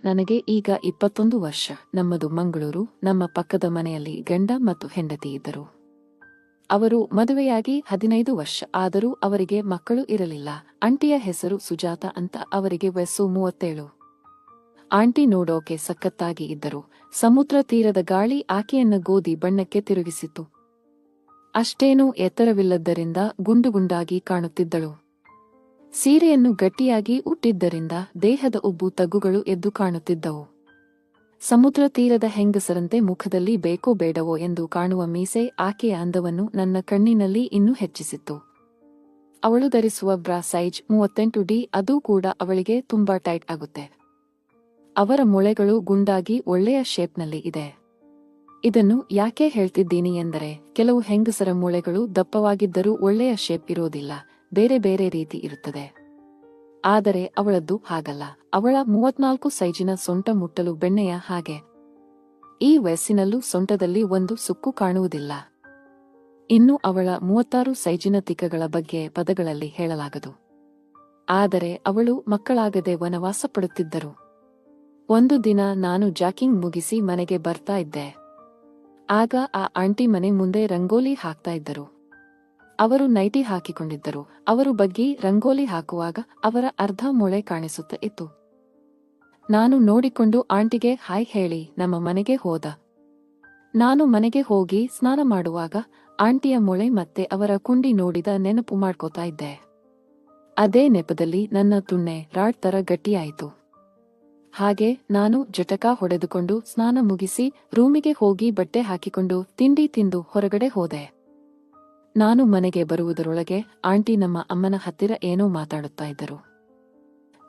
ನನಗೆ ಈಗ 21 ವರ್ಷ. ನಮ್ಮದು ಮಂಗಳೂರು. ನಮ್ಮ ಪಕ್ಕದ ಮನೆಯಲ್ಲಿ ಗಂಡ ಮತ್ತು ಹೆಂಡತಿ ಇದ್ದರು. ಅವರು ಮದುವೆಯಾಗಿ 15 ವರ್ಷ ಆದರೂ ಅವರಿಗೆ ಮಕ್ಕಳು ಇರಲಿಲ್ಲ. ಆಂಟಿಯ ಹೆಸರು ಸುಜಾತ ಅಂತ. ಅವರಿಗೆ ವಯಸ್ಸು 37. ಆಂಟಿ ನೋಡೋಕೆ ಸಖತ್ತಾಗಿ ಇದ್ದರು. ಸಮುದ್ರ ತೀರದ ಗಾಳಿ ಆಕೆಯನ್ನ ಗೋಧಿ ಬಣ್ಣಕ್ಕೆ ತಿರುಗಿಸಿತು. ಅಷ್ಟೇನೂ ಎತ್ತರವಿಲ್ಲದ್ದರಿಂದ ಗುಂಡುಗುಂಡಾಗಿ ಕಾಣುತ್ತಿದ್ದಳು. ಸೀರೆಯನ್ನು ಗಟ್ಟಿಯಾಗಿ ಉಟ್ಟಿದ್ದರಿಂದ ದೇಹದ ಉಬ್ಬು ತಗ್ಗುಗಳು ಎದ್ದು ಕಾಣುತ್ತಿದ್ದವು. ಸಮುದ್ರ ತೀರದ ಹೆಂಗಸರಂತೆ ಮುಖದಲ್ಲಿ ಬೇಕೋ ಬೇಡವೋ ಎಂದು ಕಾಣುವ ಮೀಸೆ ಆಕೆಯ ಅಂದವನ್ನು ನನ್ನ ಕಣ್ಣಿನಲ್ಲಿ ಇನ್ನೂ ಹೆಚ್ಚಿಸಿತ್ತು. ಅವಳು ಧರಿಸುವ ಬ್ರಾ ಸೈಜ್ 38D. ಅದೂ ಕೂಡ ಅವಳಿಗೆ ತುಂಬಾ ಟೈಟ್ ಆಗುತ್ತೆ. ಅವರ ಮೊಳೆಗಳು ಗುಂಡಾಗಿ ಒಳ್ಳೆಯ ಶೇಪ್ನಲ್ಲಿ ಇದೆ. ಇದನ್ನು ಯಾಕೆ ಹೇಳ್ತಿದ್ದೀನಿ ಎಂದರೆ, ಕೆಲವು ಹೆಂಗಸರ ಮೊಳೆಗಳು ದಪ್ಪವಾಗಿದ್ದರೂ ಒಳ್ಳೆಯ ಶೇಪ್ ಇರೋದಿಲ್ಲ, ಬೇರೆ ಬೇರೆ ರೀತಿ ಇರುತ್ತದೆ. ಆದರೆ ಅವಳದ್ದು ಹಾಗಲ್ಲ. ಅವಳ 34 ಸೈಜಿನ ಸೊಂಟ ಮುಟ್ಟಲು ಬೆಣ್ಣೆಯ ಹಾಗೆ. ಈ ವಯಸ್ಸಿನಲ್ಲೂ ಸೊಂಟದಲ್ಲಿ ಒಂದು ಸುಕ್ಕು ಕಾಣುವುದಿಲ್ಲ. ಇನ್ನು ಅವಳ 36 ಸೈಜಿನ ತಿಕ್ಕಗಳ ಬಗ್ಗೆ ಪದಗಳಲ್ಲಿ ಹೇಳಲಾಗದು. ಆದರೆ ಅವಳು ಮಕ್ಕಳಾಗದೆ ವನವಾಸ ಪಡುತ್ತಿದ್ದರು. ಒಂದು ದಿನ ನಾನು ಜಾಕಿಂಗ್ ಮುಗಿಸಿ ಮನೆಗೆ ಬರ್ತಾ ಇದ್ದೆ. ಆಗ ಆ ಆಂಟಿ ಮನೆ ಮುಂದೆ ರಂಗೋಲಿ ಹಾಕ್ತಾ ಇದ್ದರು. ಅವರು ನೈಟಿ ಹಾಕಿಕೊಂಡಿದ್ದರು. ಅವರು ಬಗ್ಗಿ ರಂಗೋಲಿ ಹಾಕುವಾಗ ಅವರ ಅರ್ಧ ಮೊಳೆ ಕಾಣಿಸುತ್ತಾ ಇತ್ತು. ನಾನು ನೋಡಿಕೊಂಡು ಆಂಟಿಗೆ ಹಾಯ್ ಹೇಳಿ ನಮ್ಮ ಮನೆಗೆ ಹೋದ. ನಾನು ಮನೆಗೆ ಹೋಗಿ ಸ್ನಾನ ಮಾಡುವಾಗ ಆಂಟಿಯ ಮೊಳೆ ಮತ್ತೆ ಅವರ ಕುಂಡಿ ನೋಡಿದ ನೆನಪು ಮಾಡ್ಕೋತಾ ಇದ್ದೆ. ಅದೇ ನೆಪದಲ್ಲಿ ನನ್ನ ತುಣ್ಣೆ ರಾಡ್ ತರ ಗಟ್ಟಿಯಾಯಿತು. ಹಾಗೆ ನಾನು ಜಟಕ ಹೊಡೆದುಕೊಂಡು ಸ್ನಾನ ಮುಗಿಸಿ ರೂಮಿಗೆ ಹೋಗಿ ಬಟ್ಟೆ ಹಾಕಿಕೊಂಡು ತಿಂಡಿ ತಿಂದು ಹೊರಗಡೆ ಹೋದೆ. ನಾನು ಮನೆಗೆ ಬರುವುದರೊಳಗೆ ಆಂಟಿ ನಮ್ಮ ಅಮ್ಮನ ಹತ್ತಿರ ಏನೋ ಮಾತಾಡುತ್ತಾ ಇದ್ದರು.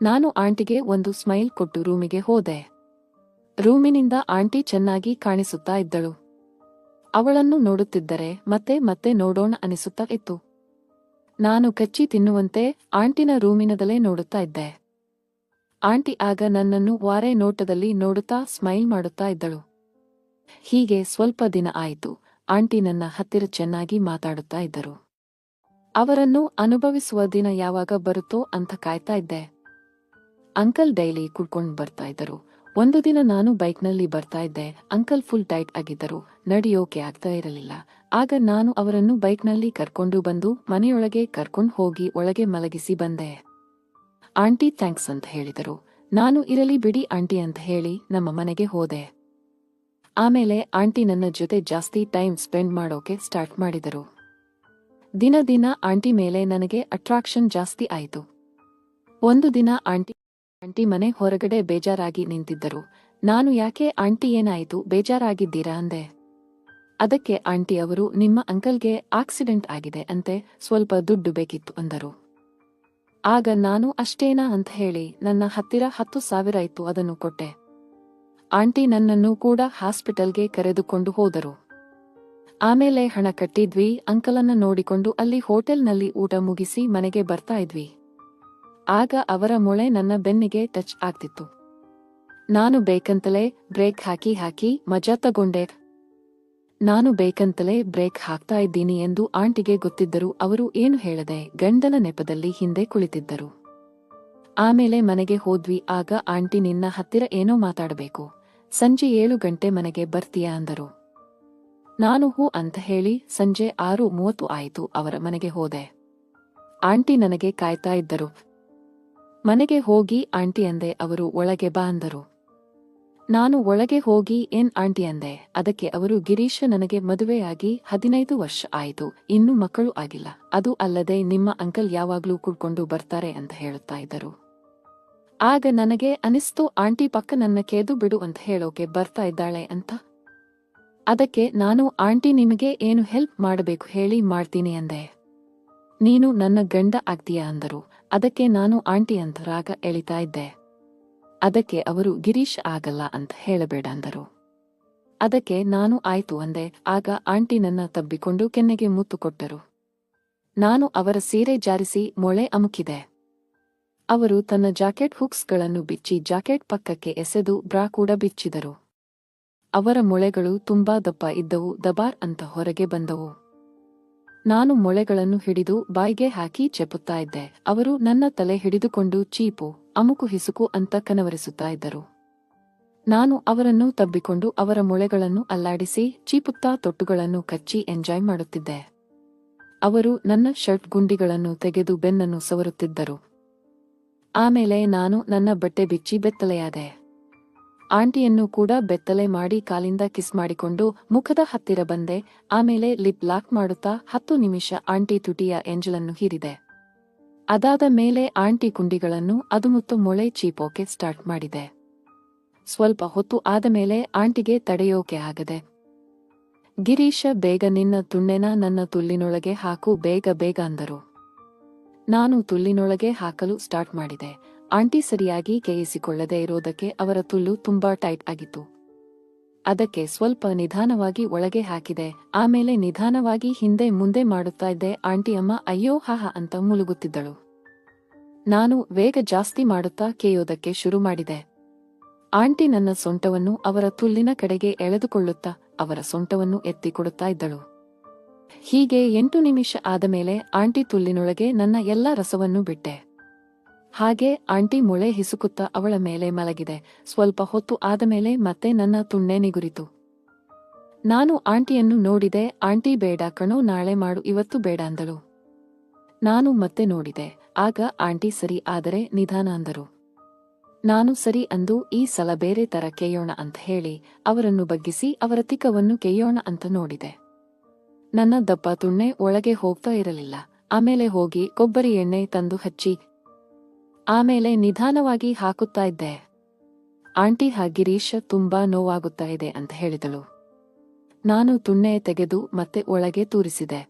ನಾನು ಆಂಟಿಗೆ ಒಂದು ಸ್ಮೈಲ್ ಕೊಟ್ಟು ರೂಮಿಗೆ ಹೋದೆ. ರೂಮಿನಿಂದ ಆಂಟಿ ಚೆನ್ನಾಗಿ ಕಾಣಿಸುತ್ತಾ ಇದ್ದಳು. ಅವಳನ್ನು ನೋಡುತ್ತಿದ್ದರೆ ಮತ್ತೆ ಮತ್ತೆ ನೋಡೋಣ ಅನಿಸುತ್ತಾ ಇತ್ತು. ನಾನು ಕಚ್ಚಿ ತಿನ್ನುವಂತೆ ಆಂಟಿನ ರೂಮಿನದಲ್ಲೇ ನೋಡುತ್ತಾ ಇದ್ದೆ. ಆಂಟಿ ಆಗ ನನ್ನನ್ನು ವಾರೆ ನೋಟದಲ್ಲಿ ನೋಡುತ್ತಾ ಸ್ಮೈಲ್ ಮಾಡುತ್ತಾ ಇದ್ದಳು. ಹೀಗೆ ಸ್ವಲ್ಪ ದಿನ ಆಯಿತು. ಆಂಟಿ ನನ್ನ ಹತ್ತಿರ ಚೆನ್ನಾಗಿ ಮಾತಾಡುತ್ತಾ ಇದ್ದರು. ಅವರನ್ನು ಅನುಭವಿಸುವ ದಿನ ಯಾವಾಗ ಬರುತ್ತೋ ಅಂತ ಕಾಯ್ತಾ ಇದ್ದೆ. ಅಂಕಲ್ ಡೈಲಿ ಕುಡ್ಕೊಂಡು ಬರ್ತಾ ಇದ್ದರು. ಒಂದು ದಿನ ನಾನು ಬೈಕ್ನಲ್ಲಿ ಬರ್ತಾ ಇದ್ದೆ. ಅಂಕಲ್ ಫುಲ್ ಟೈಟ್ ಆಗಿದ್ದರು. ನಡೆಯೋಕೆ ಆಗ್ತಾ ಇರಲಿಲ್ಲ. ಆಗ ನಾನು ಅವರನ್ನು ಬೈಕ್ನಲ್ಲಿ ಕರ್ಕೊಂಡು ಬಂದು ಮನೆಯೊಳಗೆ ಕರ್ಕೊಂಡು ಹೋಗಿ ಒಳಗೆ ಮಲಗಿಸಿ ಬಂದೆ. ಆಂಟಿ ಥ್ಯಾಂಕ್ಸ್ ಅಂತ ಹೇಳಿದರು. ನಾನು ಇರಲಿ ಬಿಡಿ ಆಂಟಿ ಅಂತ ಹೇಳಿ ನಮ್ಮ ಮನೆಗೆ ಹೋದೆ. ಆಮೇಲೆ ಆಂಟಿ ನನ್ನ ಜೊತೆ ಜಾಸ್ತಿ ಟೈಮ್ ಸ್ಪೆಂಡ್ ಮಾಡೋಕೆ ಸ್ಟಾರ್ಟ್ ಮಾಡಿದರು. ದಿನ ದಿನ ಆಂಟಿ ಮೇಲೆ ನನಗೆ ಅಟ್ರಾಕ್ಷನ್ ಜಾಸ್ತಿ ಆಯಿತು. ಒಂದು ದಿನ ಆಂಟಿ ಮನೆ ಹೊರಗಡೆ ಬೇಜಾರಾಗಿ ನಿಂತಿದ್ದರು. ನಾನು ಯಾಕೆ ಆಂಟಿ ಏನಾಯಿತು ಬೇಜಾರಾಗಿದ್ದೀರಾ ಅಂದೆ. ಅದಕ್ಕೆ ಆಂಟಿ ಅವರು ನಿಮ್ಮ ಅಂಕಲ್ಗೆ ಆಕ್ಸಿಡೆಂಟ್ ಆಗಿದೆ ಅಂತೆ, ಸ್ವಲ್ಪ ದುಡ್ಡು ಬೇಕಿತ್ತು ಅಂದರು. ಆಗ ನಾನು ಅಷ್ಟೇನಾ ಅಂತ ಹೇಳಿ ನನ್ನ ಹತ್ತಿರ 10,000 ಇತ್ತು, ಅದನ್ನು ಕೊಟ್ಟೆ. ಆಂಟಿ ನನ್ನನ್ನು ಕೂಡ ಹಾಸ್ಪಿಟಲ್ಗೆ ಕರೆದುಕೊಂಡು ಹೋದರು. ಆಮೇಲೆ ಹಣ ಕಟ್ಟಿದ್ವಿ. ಅಂಕಲನ್ನ ನೋಡಿಕೊಂಡು ಅಲ್ಲಿ ಹೋಟೆಲ್ನಲ್ಲಿ ಊಟ ಮುಗಿಸಿ ಮನೆಗೆ ಬರ್ತಾ ಇದ್ವಿ. ಆಗ ಅವರ ಮೊಳೆ ನನ್ನ ಬೆನ್ನಿಗೆ ಟಚ್ ಆಗ್ತಿತ್ತು. ನಾನು ಬೇಕಂತಲೇ ಬ್ರೇಕ್ ಹಾಕಿ ಮಜಾ ತಗೊಂಡೆ. ನಾನು ಬೇಕಂತಲೇ ಬ್ರೇಕ್ ಹಾಕ್ತಾ ಇದ್ದೀನಿ ಎಂದು ಆಂಟಿಗೆ ಗೊತ್ತಿದ್ದರು. ಅವರು ಏನು ಹೇಳದೆ ಗಂಡನ ನೆಪದಲ್ಲಿ ಹಿಂದೆ ಕುಳಿತಿದ್ದರು. ಆಮೇಲೆ ಮನೆಗೆ ಹೋದ್ವಿ. ಆಗ ಆಂಟಿ ನಿನ್ನ ಹತ್ತಿರ ಏನೋ ಮಾತಾಡಬೇಕು, ಸಂಜೆ 7 ಗಂಟೆ ಮನೆಗೆ ಬರ್ತೀಯಾ ಅಂದರು. ನಾನು ಹೂ ಅಂತ ಹೇಳಿ ಸಂಜೆ 6:30 ಆಯಿತು. ಅವರ ಮನೆಗೆ ಹೋದೆ. ಆಂಟಿ ನನಗೆ ಕಾಯ್ತಾ ಇದ್ದರು. ಮನೆಗೆ ಹೋಗಿ ಆಂಟಿ ಅಂದೆ. ಅವರು ಒಳಗೆ ಬಾ ಅಂದರು. ನಾನು ಒಳಗೆ ಹೋಗಿ ಏನ್ ಆಂಟಿ ಅಂದೆ. ಅದಕ್ಕೆ ಅವರು ಗಿರೀಶ, ನನಗೆ ಮದುವೆಯಾಗಿ 15 ವರ್ಷ ಆಯಿತು, ಇನ್ನೂ ಮಕ್ಕಳು ಆಗಿಲ್ಲ. ಅದು ಅಲ್ಲದೆ ನಿಮ್ಮ ಅಂಕಲ್ ಯಾವಾಗ್ಲೂ ಕುಡ್ಕೊಂಡು ಬರ್ತಾರೆ ಅಂತ ಹೇಳುತ್ತಾ ಇದ್ದರು. ಆಗ ನನಗೆ ಅನಿಸ್ತು ಆಂಟಿ ಪಕ್ಕ ನನ್ನ ಕೇದು ಬಿಡು ಅಂತ ಹೇಳೋಕೆ ಬರ್ತಾ ಇದ್ದಾಳೆ ಅಂತ. ಅದಕ್ಕೆ ನಾನು ಆಂಟಿ ನಿಮಗೆ ಏನು ಹೆಲ್ಪ್ ಮಾಡಬೇಕು ಹೇಳಿ ಮಾಡ್ತೀನಿ ಅಂದೆ. ನೀನು ನನ್ನ ಗಂಡ ಆಗ್ತೀಯಾ ಅಂದರು. ಅದಕ್ಕೆ ನಾನು ಆಂಟಿ ಅಂತ ರಾಗ ಎಳಿತಾ ಇದ್ದೆ. ಅದಕ್ಕೆ ಅವರು ಗಿರೀಶ್ ಆಗಲ್ಲ ಅಂತ ಹೇಳಬೇಡ ಅಂದರು. ಅದಕ್ಕೆ ನಾನು ಆಯ್ತು ಅಂದೆ. ಆಗ ಆಂಟಿ ನನ್ನ ತಬ್ಬಿಕೊಂಡು ಕೆನ್ನೆಗೆ ಮುತ್ತು ಕೊಟ್ಟರು. ನಾನು ಅವರ ಸೀರೆ ಜಾರಿಸಿ ಮೊಳೆ ಅಮುಕಿದೆ. ಅವರು ತನ್ನ ಜಾಕೆಟ್ ಹುಕ್ಸ್ಗಳನ್ನು ಬಿಚ್ಚಿ ಜಾಕೆಟ್ ಪಕ್ಕಕ್ಕೆ ಎಸೆದು ಬ್ರಾ ಕೂಡ ಬಿಚ್ಚಿದರು. ಅವರ ಮೊಳೆಗಳು ತುಂಬಾ ದಪ್ಪ ಇದ್ದವು. ದಬಾರ್ ಅಂತ ಹೊರಗೆ ಬಂದವು. ನಾನು ಮೊಳೆಗಳನ್ನು ಹಿಡಿದು ಬಾಯಿಗೆ ಹಾಕಿ ಚೆಪ್ಪುತ್ತಾ ಇದ್ದೆ. ಅವರು ನನ್ನ ತಲೆ ಹಿಡಿದುಕೊಂಡು ಚೀಪು, ಅಮುಕು ಹಿಸುಕು ಅಂತ ಕನವರಿಸುತ್ತಾ ಇದ್ದರು. ನಾನು ಅವರನ್ನು ತಬ್ಬಿಕೊಂಡು ಅವರ ಮೊಳೆಗಳನ್ನು ಅಲ್ಲಾಡಿಸಿ ಚೀಪುತ್ತಾ ತೊಟ್ಟುಗಳನ್ನು ಕಚ್ಚಿ ಎಂಜಾಯ್ ಮಾಡುತ್ತಿದ್ದೆ. ಅವರು ನನ್ನ ಶರ್ಟ್ ಗುಂಡಿಗಳನ್ನು ತೆಗೆದು ಬೆನ್ನನ್ನು ಸವರುತ್ತಿದ್ದರು. ಆಮೇಲೆ ನಾನು ನನ್ನ ಬಟ್ಟೆ ಬಿಚ್ಚಿ ಬೆತ್ತಲೆಯಾದೆ. ಆಂಟಿಯನ್ನು ಕೂಡ ಬೆತ್ತಲೆ ಮಾಡಿ ಕಾಲಿಂದ ಕಿಸ್ ಮಾಡಿಕೊಂಡು ಮುಖದ ಹತ್ತಿರ ಬಂದೆ. ಆಮೇಲೆ ಲಿಪ್ ಲಾಕ್ ಮಾಡುತ್ತಾ 10 ನಿಮಿಷ ಆಂಟಿ ತುಟಿಯ ಎಂಜಲನ್ನು ಹೀರಿದೆ. ಅದಾದ ಮೇಲೆ ಆಂಟಿ ಕುಂಡಿಗಳನ್ನು ಅದುಮುತ್ತು ಮೊಳೆ ಚೀಪೋಕೆ ಸ್ಟಾರ್ಟ್ ಮಾಡಿದೆ. ಸ್ವಲ್ಪ ಹೊತ್ತು ಆದಮೇಲೆ ಆಂಟಿಗೆ ತಡೆಯೋಕೆ ಆಗದೆ, ಗಿರೀಶ, ಬೇಗ ನಿನ್ನ ತುಣ್ಣೆನ ನನ್ನ ತುಲ್ಲಿನೊಳಗೆ ಹಾಕು, ಬೇಗ ಬೇಗ ಅಂದರು. ನಾನು ತುಲ್ಲಿನೊಳಗೆ ಹಾಕಲು ಸ್ಟಾರ್ಟ್ ಮಾಡಿದೆ. ಆಂಟಿ ಸರಿಯಾಗಿ ಕೇಯಿಸಿಕೊಳ್ಳದೆ ಇರೋದಕ್ಕೆ ಅವರ ತುಲ್ಲು ತುಂಬಾ ಟೈಟ್ ಆಗಿತ್ತು. ಅದಕ್ಕೆ ಸ್ವಲ್ಪ ನಿಧಾನವಾಗಿ ಒಳಗೆ ಹಾಕಿದೆ. ಆಮೇಲೆ ನಿಧಾನವಾಗಿ ಹಿಂದೆ ಮುಂದೆ ಮಾಡುತ್ತಾ ಇದ್ದೆ. ಆಂಟಿ ಅಮ್ಮ ಅಯ್ಯೋ ಹಾಹ ಅಂತ ಮುಳುಗುತ್ತಿದ್ದಳು. ನಾನು ವೇಗ ಜಾಸ್ತಿ ಮಾಡುತ್ತಾ ಕೇಯೋದಕ್ಕೆ ಶುರು ಮಾಡಿದೆ. ಆಂಟಿ ನನ್ನ ಸೊಂಟವನ್ನು ಅವರ ತುಲ್ಲಿನ ಕಡೆಗೆ ಎಳೆದುಕೊಳ್ಳುತ್ತಾ ಅವರ ಸೊಂಟವನ್ನು ಎತ್ತಿಕೊಡುತ್ತಾ ಇದ್ದಳು. ಹೀಗೆ 8 ನಿಮಿಷ ಆದಮೇಲೆ ಆಂಟಿ ತುಲ್ಲಿನೊಳಗೆ ನನ್ನ ಎಲ್ಲಾ ರಸವನ್ನು ಬಿಟ್ಟೆ. ಹಾಗೆ ಆಂಟಿ ಮೊಳೆ ಹಿಸುಕುತ್ತಾ ಅವಳ ಮೇಲೆ ಮಲಗಿದೆ. ಸ್ವಲ್ಪ ಹೊತ್ತು ಆದಮೇಲೆ ಮತ್ತೆ ನನ್ನ ತುಣ್ಣೆ ನಿಗುರಿತು. ನಾನು ಆಂಟಿಯನ್ನು ನೋಡಿದೆ. ಆಂಟಿ ಬೇಡ ಕಣೋ, ನಾಳೆ ಮಾಡು, ಇವತ್ತು ಬೇಡ ಅಂದಳು. ನಾನು ಮತ್ತೆ ನೋಡಿದೆ. ಆಗ ಆಂಟಿ ಸರಿ, ಆದರೆ ನಿಧಾನ ಅಂದರು. ನಾನು ಸರಿ ಅಂದು ಈ ಸಲ ಬೇರೆ ತರ ಕೇಯೋಣ ಅಂತ ಹೇಳಿ ಅವರನ್ನು ಬಗ್ಗಿಸಿ ಅವರ ತಿಕ್ಕವನ್ನು ಕೇಯೋಣ ಅಂತ ನೋಡಿದೆ. ನನ್ನ ದಪ್ಪ ತುಣ್ಣೆ ಒಳಗೆ ಹೋಗ್ತಾ ಇರಲಿಲ್ಲ. ಆಮೇಲೆ ಹೋಗಿ ಕೊಬ್ಬರಿ ಎಣ್ಣೆ ತಂದು ಹಚ್ಚಿ ಆಮೇಲೆ ನಿಧಾನವಾಗಿ ಹಾಕುತ್ತಾ ಇದ್ದೆ. ಆಂಟಿ ಗಿರೀಶ್, ತುಂಬಾ ನೋವಾಗುತ್ತಾ ಇದೆ ಅಂತ ಹೇಳಿದಳು. ನಾನು ತುಣ್ಣೆ ತೆಗೆದು ಮತ್ತೆ ಒಳಗೆ ತೂರಿಸಿದೆ.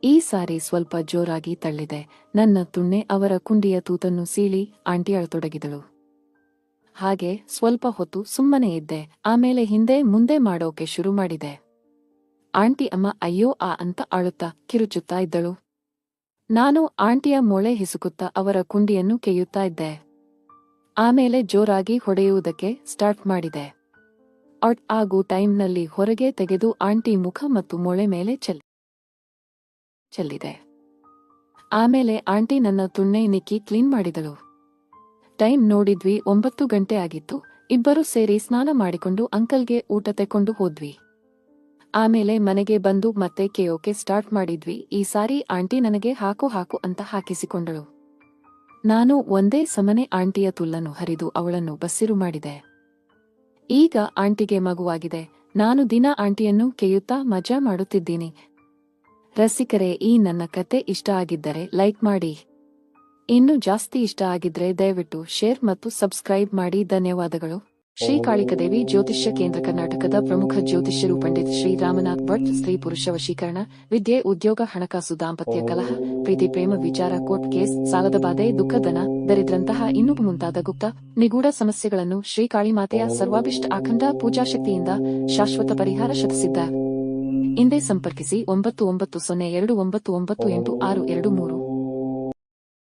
ಈ ಸಾರಿ ಸ್ವಲ್ಪ ಜೋರಾಗಿ ತಳ್ಳಿದೆ. ನನ್ನ ತುಣ್ಣೆ ಅವರ ಕುಂಡಿಯ ತೂತನ್ನು ಸೀಳಿ ಆಂಟಿ ಅಳತೊಡಗಿದಳು. ಹಾಗೆ ಸ್ವಲ್ಪ ಹೊತ್ತು ಸುಮ್ಮನೆ ಇದ್ದೆ. ಆಮೇಲೆ ಹಿಂದೆ ಮುಂದೆ ಮಾಡೋಕೆ ಶುರು ಮಾಡಿದೆ. ಆಂಟಿ ಅಮ್ಮ ಅಯ್ಯೋ ಅಂತ ಅಳುತ್ತಾ ಕಿರುಚುತ್ತಾ ಇದ್ದಳು. ನಾನು ಆಂಟಿಯ ಮೊಳೆ ಹಿಸುಕುತ್ತಾ ಅವರ ಕುಂಡಿಯನ್ನು ಕೆಯ್ಯುತ್ತಾ ಇದ್ದೆ. ಆಮೇಲೆ ಜೋರಾಗಿ ಹೊಡೆಯುವುದಕ್ಕೆ ಸ್ಟಾರ್ಟ್ ಮಾಡಿದೆ. ಆಗೋ ಟೈಮ್ನಲ್ಲಿ ಹೊರಗೆ ತೆಗೆದು ಆಂಟಿ ಮುಖ ಮತ್ತು ಮೊಳೆ ಮೇಲೆ ಚೆಲ್ಲಿದೆ. ಆಮೇಲೆ ಆಂಟಿ ನನ್ನ ತುಣ್ಣೆ ನಿಕ್ಕಿ ಕ್ಲೀನ್ ಮಾಡಿದಳು. ಟೈಮ್ ನೋಡಿದ್ವಿ, 9 ಗಂಟೆ ಆಗಿತ್ತು. ಇಬ್ಬರು ಸೇರಿ ಸ್ನಾನ ಮಾಡಿಕೊಂಡು ಅಂಕಲ್ಗೆ ಊಟ ತೆಕೊಂಡು ಹೋದ್ವಿ. ಆಮೇಲೆ ಮನೆಗೆ ಬಂದು ಮತ್ತೆ ಕೇಯೋಕೆ ಸ್ಟಾರ್ಟ್ ಮಾಡಿದ್ವಿ. ಈ ಸಾರಿ ಆಂಟಿ ನನಗೆ ಹಾಕು ಹಾಕು ಅಂತ ಹಾಕಿಸಿಕೊಂಡಳು. ನಾನು ಒಂದೇ ಸಮನೆ ಆಂಟಿಯ ತುಲ್ಲನ್ನು ಹರಿದು ಅವಳನ್ನು ಬಸ್ಸಿರು ಮಾಡಿದೆ. ಈಗ ಆಂಟಿಗೆ ಮಗುವಾಗಿದೆ. ನಾನು ದಿನ ಆಂಟಿಯನ್ನು ಕೇಯುತ್ತಾ ಮಜಾ ಮಾಡುತ್ತಿದ್ದೀನಿ. ರಸಿಕರೇ, ಈ ನನ್ನ ಕತೆ ಇಷ್ಟ ಆಗಿದ್ದರೆ ಲೈಕ್ ಮಾಡಿ. ಇನ್ನೂ ಜಾಸ್ತಿ ಇಷ್ಟ ಆಗಿದ್ರೆ ದಯವಿಟ್ಟು ಶೇರ್ ಮತ್ತು ಸಬ್ಸ್ಕ್ರೈಬ್ ಮಾಡಿ. ಧನ್ಯವಾದಗಳು. ಶ್ರೀ ಕಾಳಿಕದೇವಿ ಜ್ಯೋತಿಷ್ಯ ಕೇಂದ್ರ ಕರ್ನಾಟಕದ ಪ್ರಮುಖ ಜ್ಯೋತಿಷ್ಯರು ಪಂಡಿತ್ ಶ್ರೀ ರಾಮನಾಥ್ ಭಟ್. ಸ್ತ್ರೀ ಪುರುಷ ವಶೀಕರಣ, ವಿದ್ಯೆ, ಉದ್ಯೋಗ, ಹಣಕಾಸು, ದಾಂಪತ್ಯ ಕಲಹ, ಪ್ರೀತಿ, ಪ್ರೇಮ ವಿಚಾರ, ಕೋರ್ಟ್ ಕೇಸ್, ಸಾಲದ ಬಾಧೆ, ದುಃಖದನ, ದರಿದ್ರಂತಹ ಇನ್ನೂ ಮುಂತಾದ ಗುಪ್ತ ನಿಗೂಢ ಸಮಸ್ಯೆಗಳನ್ನು ಶ್ರೀ ಕಾಳಿಮಾತೆಯ ಸರ್ವಾಭಿಷ್ಟ ಅಖಂಡ ಪೂಜಾಶಕ್ತಿಯಿಂದ ಶಾಶ್ವತ ಪರಿಹಾರ ಶತಸಿದ್ಧ. ಹಿಂದೆ ಸಂಪರ್ಕಿಸಿ 9902998623.